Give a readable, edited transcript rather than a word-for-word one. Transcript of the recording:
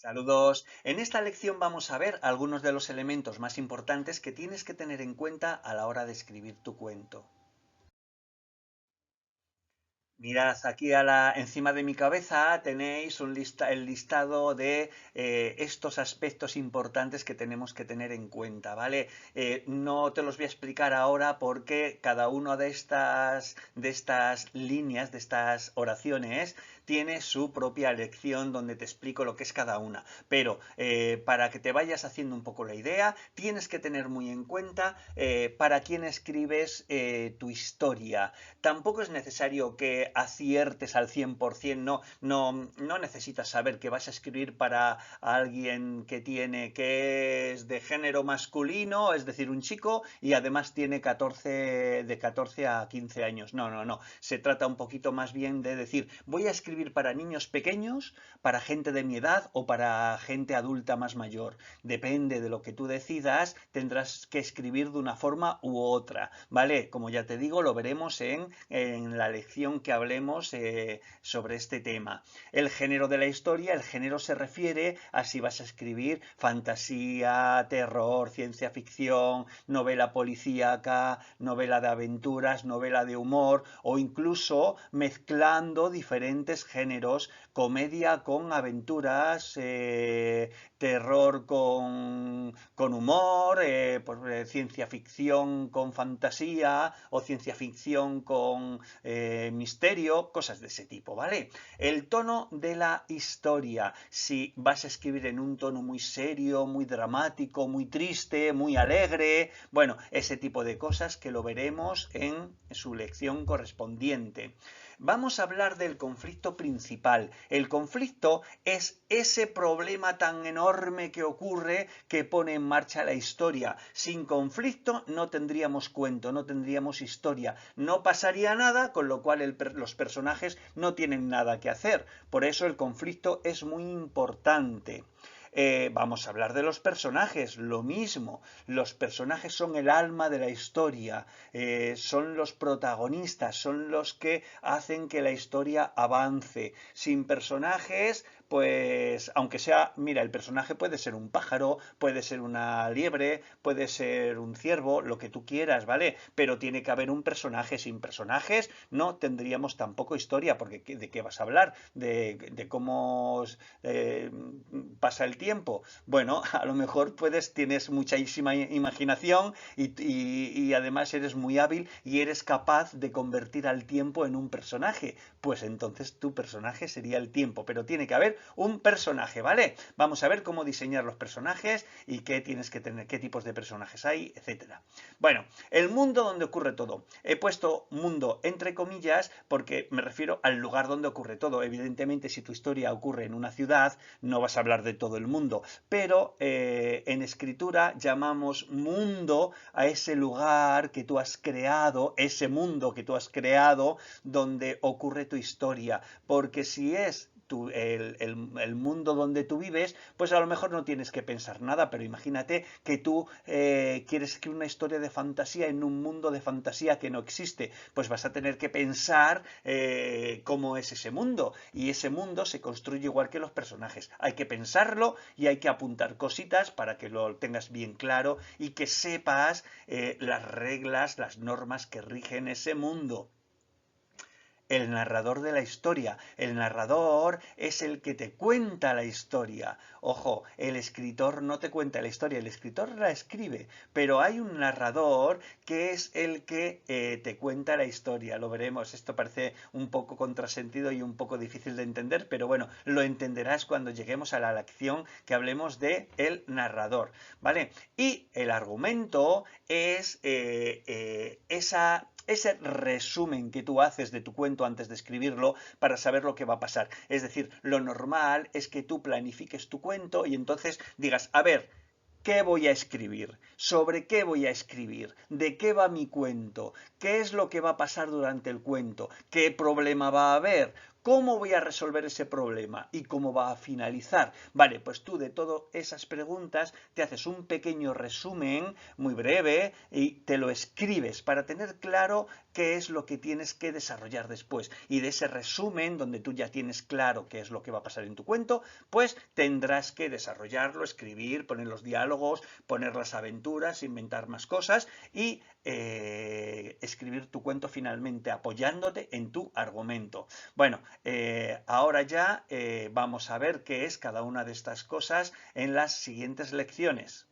Saludos. En esta lección vamos a ver algunos de los elementos más importantes que tienes que tener en cuenta a la hora de escribir tu cuento. Mirad, aquí encima de mi cabeza tenéis el listado de estos aspectos importantes que tenemos que tener en cuenta, ¿vale? No te los voy a explicar ahora porque cada una de estas líneas, de estas oraciones, tiene su propia lección donde te explico lo que es cada una. Pero para que te vayas haciendo un poco la idea, tienes que tener muy en cuenta para quién escribes tu historia. Tampoco es necesario que aciertes al 100%, no necesitas saber que vas a escribir para alguien que es de género masculino, es decir, un chico, y además tiene de 14 a 15 años. No. Se trata un poquito más bien de decir, voy a escribir para niños pequeños, para gente de mi edad o para gente adulta más mayor. Depende de lo que tú decidas, tendrás que escribir de una forma u otra, ¿vale? Como ya te digo, lo veremos en la lección que hablemos sobre este tema. El género de la historia, el género se refiere a si vas a escribir fantasía, terror, ciencia ficción, novela policíaca, novela de aventuras, novela de humor o incluso mezclando diferentes géneros, comedia con aventuras, terror con humor, ciencia ficción con fantasía o ciencia ficción con misterio, cosas de ese tipo, ¿vale? El tono de la historia, si vas a escribir en un tono muy serio, muy dramático, muy triste, muy alegre, bueno, ese tipo de cosas que lo veremos en su lección correspondiente. Vamos a hablar del conflicto principal. El conflicto es ese problema tan enorme que ocurre que pone en marcha la historia. Sin conflicto no tendríamos cuento, no tendríamos historia, no pasaría nada, con lo cual los personajes no tienen nada que hacer. Por eso el conflicto es muy importante. Vamos a hablar de los personajes, lo mismo. Los personajes son el alma de la historia, son los protagonistas, son los que hacen que la historia avance. Sin personajes, pues aunque sea, mira, el personaje puede ser un pájaro, puede ser una liebre, puede ser un ciervo, lo que tú quieras, ¿vale? Pero tiene que haber un personaje. Sin personajes no tendríamos tampoco historia, porque ¿de qué vas a hablar? ¿De cómo eh, pasa el tiempo? Bueno, a lo mejor tienes muchísima imaginación y además eres muy hábil y eres capaz de convertir al tiempo en un personaje. Pues entonces tu personaje sería el tiempo, pero tiene que haber un personaje, ¿vale? Vamos a ver cómo diseñar los personajes y qué tienes que tener, qué tipos de personajes hay, etcétera. Bueno, el mundo donde ocurre todo. He puesto mundo entre comillas porque me refiero al lugar donde ocurre todo. Evidentemente, si tu historia ocurre en una ciudad, no vas a hablar de todo el mundo, pero en escritura llamamos mundo a ese lugar que tú has creado, ese mundo que tú has creado donde ocurre tu historia, porque si es el mundo donde tú vives, pues a lo mejor no tienes que pensar nada, pero imagínate que tú quieres escribir una historia de fantasía en un mundo de fantasía que no existe, pues vas a tener que pensar cómo es ese mundo, y ese mundo se construye igual que los personajes. Hay que pensarlo y hay que apuntar cositas para que lo tengas bien claro y que sepas las reglas, las normas que rigen ese mundo. El narrador de la historia. El narrador es el que te cuenta la historia. Ojo, el escritor no te cuenta la historia, el escritor la escribe, pero hay un narrador que es el que te cuenta la historia. Lo veremos, esto parece un poco contrasentido y un poco difícil de entender, pero bueno, lo entenderás cuando lleguemos a la lección que hablemos de el narrador, ¿vale? Y el argumento es ese resumen que tú haces de tu cuento antes de escribirlo para saber lo que va a pasar. Es decir, lo normal es que tú planifiques tu cuento y entonces digas, a ver, ¿qué voy a escribir? ¿Sobre qué voy a escribir? ¿De qué va mi cuento? ¿Qué es lo que va a pasar durante el cuento? ¿Qué problema va a haber? ¿Cómo voy a resolver ese problema? ¿Y cómo va a finalizar? Vale, pues tú de todas esas preguntas te haces un pequeño resumen muy breve y te lo escribes para tener claro qué es lo que tienes que desarrollar después. Y de ese resumen, donde tú ya tienes claro qué es lo que va a pasar en tu cuento, pues tendrás que desarrollarlo, escribir, poner los diálogos, poner las aventuras, inventar más cosas y escribir tu cuento finalmente apoyándote en tu argumento. Bueno, ahora ya vamos a ver qué es cada una de estas cosas en las siguientes lecciones.